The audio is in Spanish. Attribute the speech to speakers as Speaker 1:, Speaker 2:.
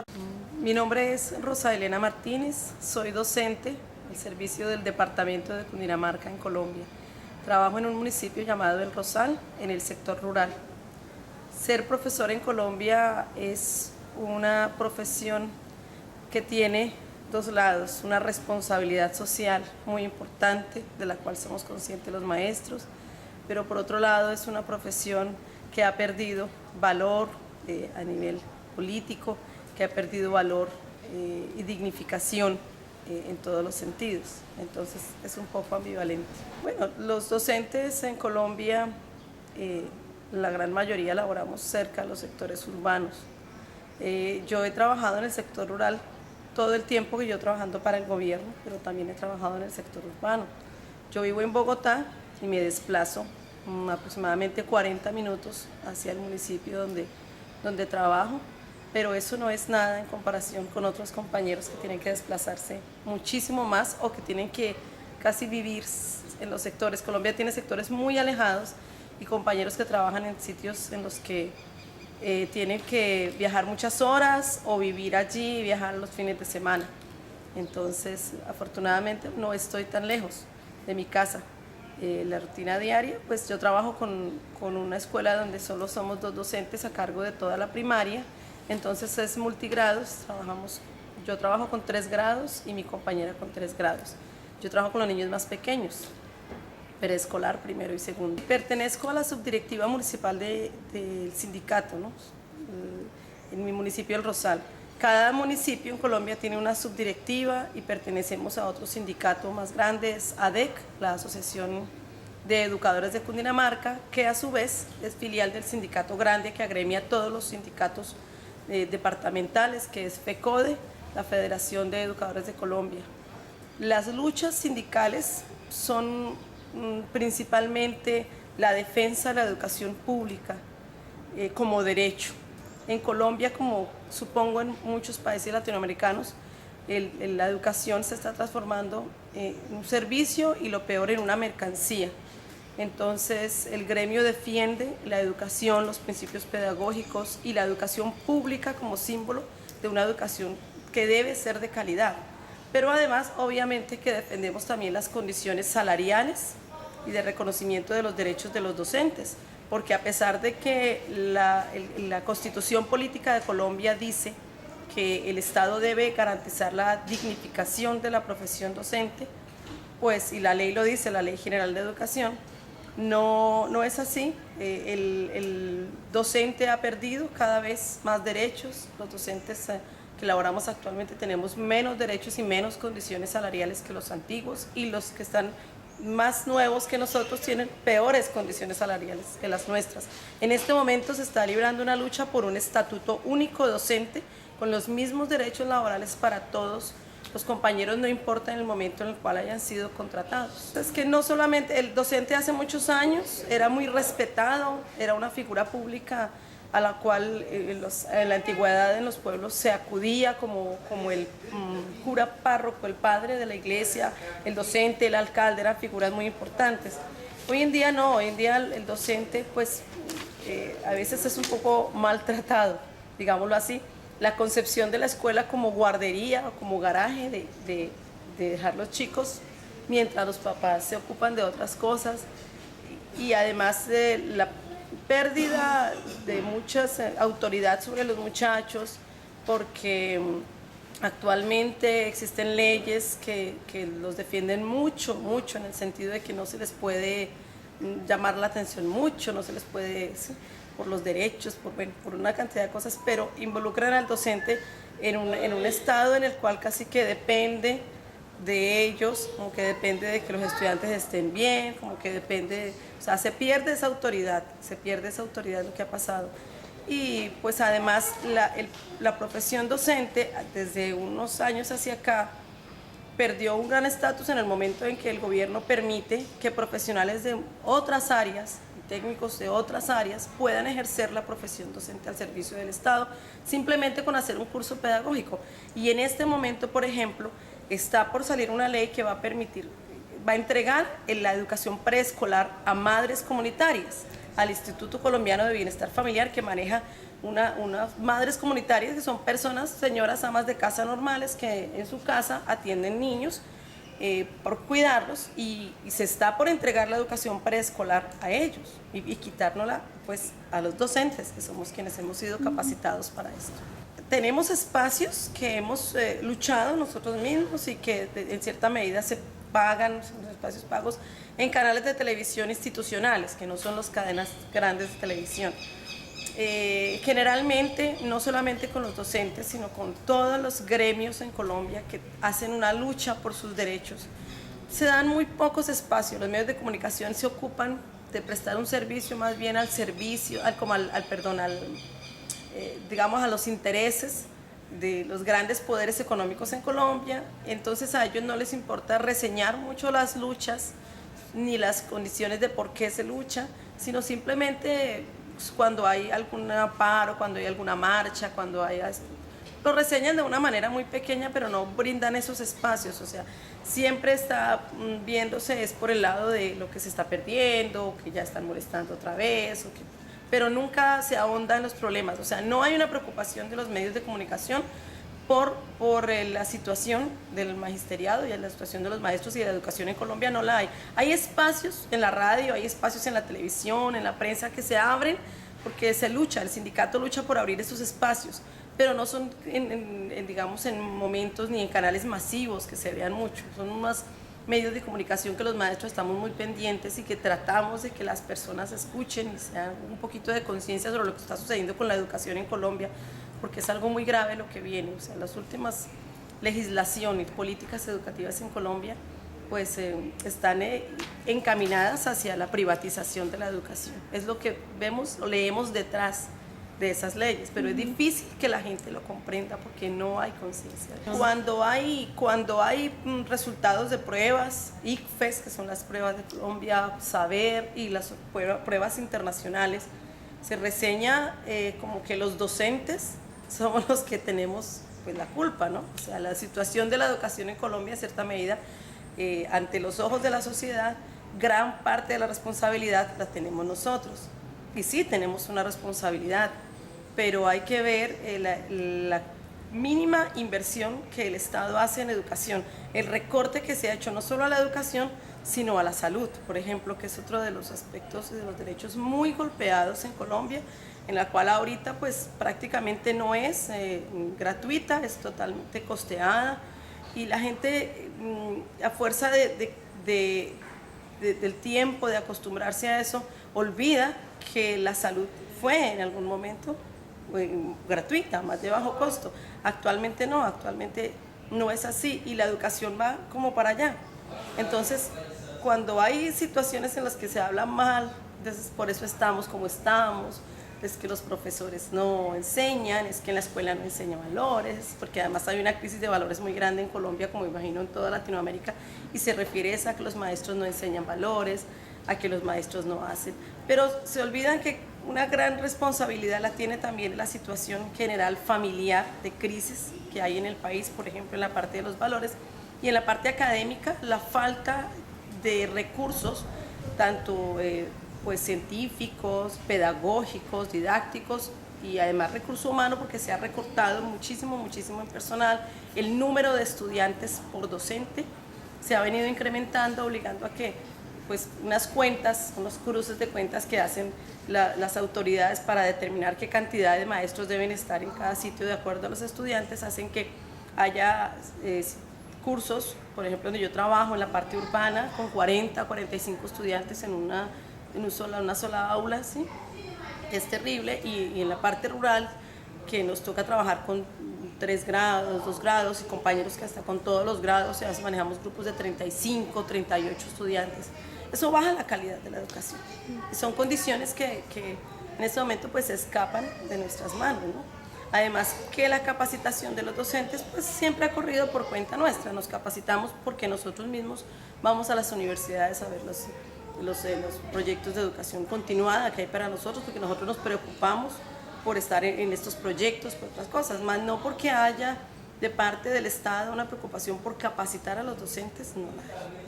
Speaker 1: Mi nombre es Rosa Elena Martínez, soy docente al servicio del departamento de Cundinamarca en Colombia. Trabajo en un municipio llamado El Rosal, en el sector rural. Ser profesor en Colombia es una profesión que tiene dos lados, una responsabilidad social muy importante, de la cual somos conscientes los maestros, pero por otro lado es una profesión que ha perdido valor a nivel político, que ha perdido valor y dignificación en todos los sentidos. Entonces es un poco ambivalente. Bueno, los docentes en Colombia, la gran mayoría laboramos cerca de los sectores urbanos. Yo he trabajado en el sector rural todo el tiempo que yo trabajando para el gobierno, pero también he trabajado en el sector urbano. Yo vivo en Bogotá y me desplazo aproximadamente 40 minutos hacia el municipio donde trabajo, pero eso no es nada en comparación con otros compañeros que tienen que desplazarse muchísimo más o que tienen que casi vivir en los sectores. Colombia tiene sectores muy alejados y compañeros que trabajan en sitios en los que tienen que viajar muchas horas o vivir allí y viajar los fines de semana. Entonces, afortunadamente no estoy tan lejos de mi casa. La rutina diaria, pues yo trabajo con una escuela donde solo somos 2 docentes a cargo de toda la primaria, entonces es multigrados, yo trabajo con 3 grados y mi compañera con 3 grados. Yo trabajo con los niños más pequeños, preescolar, primero y segundo. Pertenezco a la subdirectiva municipal del sindicato, ¿no? En mi municipio El Rosal. Cada municipio en Colombia tiene una subdirectiva y pertenecemos a otro sindicato más grande, es ADEC, la Asociación de Educadores de Cundinamarca, que a su vez es filial del sindicato grande que agremia a todos los sindicatos departamentales, que es FECODE, la Federación de Educadores de Colombia. Las luchas sindicales son principalmente la defensa de la educación pública como derecho. En Colombia, como supongo en muchos países latinoamericanos, la educación se está transformando en un servicio y lo peor en una mercancía. Entonces el gremio defiende la educación, los principios pedagógicos y la educación pública como símbolo de una educación que debe ser de calidad. Pero además, obviamente, que defendemos también las condiciones salariales y de reconocimiento de los derechos de los docentes, porque a pesar de que la Constitución Política de Colombia dice que el Estado debe garantizar la dignificación de la profesión docente, pues, y la ley lo dice, la Ley General de Educación, no es así. El docente ha perdido cada vez más derechos. Los docentes que laboramos actualmente tenemos menos derechos y menos condiciones salariales que los antiguos, y los que están más nuevos que nosotros tienen peores condiciones salariales que las nuestras. En este momento se está librando una lucha por un estatuto único docente con los mismos derechos laborales para todos los compañeros, no importa en el momento en el cual hayan sido contratados. Es que no solamente el docente hace muchos años era muy respetado, era una figura pública a la cual en la antigüedad en los pueblos se acudía como el cura párroco, el padre de la iglesia, el docente, el alcalde, eran figuras muy importantes. Hoy en día no, hoy en día el docente pues a veces es un poco maltratado, digámoslo así. La concepción de la escuela como guardería o como garaje de dejar los chicos mientras los papás se ocupan de otras cosas, y además de la pérdida de mucha autoridad sobre los muchachos, porque actualmente existen leyes que los defienden mucho en el sentido de que no se les puede llamar la atención mucho, no se les puede, ¿sí?, por los derechos, por una cantidad de cosas, pero involucran al docente en un estado en el cual casi que depende de ellos, como que depende de que los estudiantes estén bien, como que depende, o sea, se pierde esa autoridad lo que ha pasado. Y pues además la profesión docente desde unos años hacia acá perdió un gran estatus en el momento en que el gobierno permite que profesionales de otras áreas, técnicos de otras áreas, puedan ejercer la profesión docente al servicio del Estado, simplemente con hacer un curso pedagógico. Y en este momento, por ejemplo, está por salir una ley que va a entregar la educación preescolar a madres comunitarias, al Instituto Colombiano de Bienestar Familiar, que maneja unas madres comunitarias que son personas, señoras amas de casa normales que en su casa atienden niños por cuidarlos y se está por entregar la educación preescolar a ellos y quitárnosla pues a los docentes, que somos quienes hemos sido capacitados para esto. Tenemos espacios que hemos luchado nosotros mismos y que en cierta medida se pagan, son espacios pagos en canales de televisión institucionales, que no son las cadenas grandes de televisión. Generalmente, no solamente con los docentes, sino con todos los gremios en Colombia que hacen una lucha por sus derechos. Se dan muy pocos espacios, los medios de comunicación se ocupan de prestar un servicio más bien al servicio, digamos a los intereses de los grandes poderes económicos en Colombia. Entonces a ellos no les importa reseñar mucho las luchas ni las condiciones de por qué se lucha, sino simplemente cuando hay algún paro, cuando hay alguna marcha, cuando hay... Lo reseñan de una manera muy pequeña, pero no brindan esos espacios, o sea, siempre está viéndose es por el lado de lo que se está perdiendo, que ya están molestando otra vez, pero nunca se ahonda en los problemas, o sea, no hay una preocupación de los medios de comunicación por la situación del magisteriado y la situación de los maestros y de la educación en Colombia. No la hay. Hay espacios en la radio, hay espacios en la televisión, en la prensa que se abren porque se lucha, el sindicato lucha por abrir esos espacios, pero no son digamos en momentos ni en canales masivos que se vean mucho, son unos medios de comunicación que los maestros estamos muy pendientes y que tratamos de que las personas escuchen y sean un poquito de conciencia sobre lo que está sucediendo con la educación en Colombia, porque es algo muy grave lo que viene. O sea, las últimas legislaciones, políticas educativas en Colombia, pues están encaminadas hacia la privatización de la educación. Es lo que vemos o leemos detrás de esas leyes, pero es difícil que la gente lo comprenda porque no hay conciencia. Cuando hay resultados de pruebas, ICFES, que son las pruebas de Colombia, Saber y las pruebas internacionales, se reseña como que los docentes somos los que tenemos pues la culpa, ¿no? O sea, la situación de la educación en Colombia, en cierta medida, ante los ojos de la sociedad, gran parte de la responsabilidad la tenemos nosotros. Y sí, tenemos una responsabilidad, pero hay que ver la mínima inversión que el Estado hace en educación, el recorte que se ha hecho no solo a la educación, sino a la salud, por ejemplo, que es otro de los aspectos de los derechos muy golpeados en Colombia, en la cual ahorita pues prácticamente no es gratuita, es totalmente costeada y la gente a fuerza del tiempo, de acostumbrarse a eso, olvida que la salud fue en algún momento gratuita, más de bajo costo. Actualmente no es así y la educación va como para allá. Entonces, cuando hay situaciones en las que se habla mal, entonces por eso estamos como estamos, es que los profesores no enseñan, es que en la escuela no enseñan valores, porque además hay una crisis de valores muy grande en Colombia, como imagino en toda Latinoamérica, y se refiere a que los maestros no enseñan valores, a que los maestros no hacen, pero se olvidan que una gran responsabilidad la tiene también la situación general familiar de crisis que hay en el país, por ejemplo en la parte de los valores, y en la parte académica la falta de recursos, tanto pues científicos, pedagógicos, didácticos y además recurso humano, porque se ha recortado muchísimo en personal. El número de estudiantes por docente se ha venido incrementando, obligando a que pues unas cuentas, unos cruces de cuentas que hacen las autoridades para determinar qué cantidad de maestros deben estar en cada sitio de acuerdo a los estudiantes, hacen que haya cursos, por ejemplo, donde yo trabajo en la parte urbana, con 40, 45 estudiantes en una sola aula, ¿sí? Es terrible, y en la parte rural, que nos toca trabajar con 3 grados, 2 grados, y compañeros que hasta con todos los grados, ya manejamos grupos de 35, 38 estudiantes. Eso baja la calidad de la educación. Y son condiciones que en este momento pues se escapan de nuestras manos, ¿no? Además que la capacitación de los docentes pues siempre ha corrido por cuenta nuestra, nos capacitamos porque nosotros mismos vamos a las universidades a ver los proyectos de educación continuada que hay para nosotros, porque nosotros nos preocupamos por estar en estos proyectos, por otras cosas, más no porque haya de parte del Estado una preocupación por capacitar a los docentes, no la hay.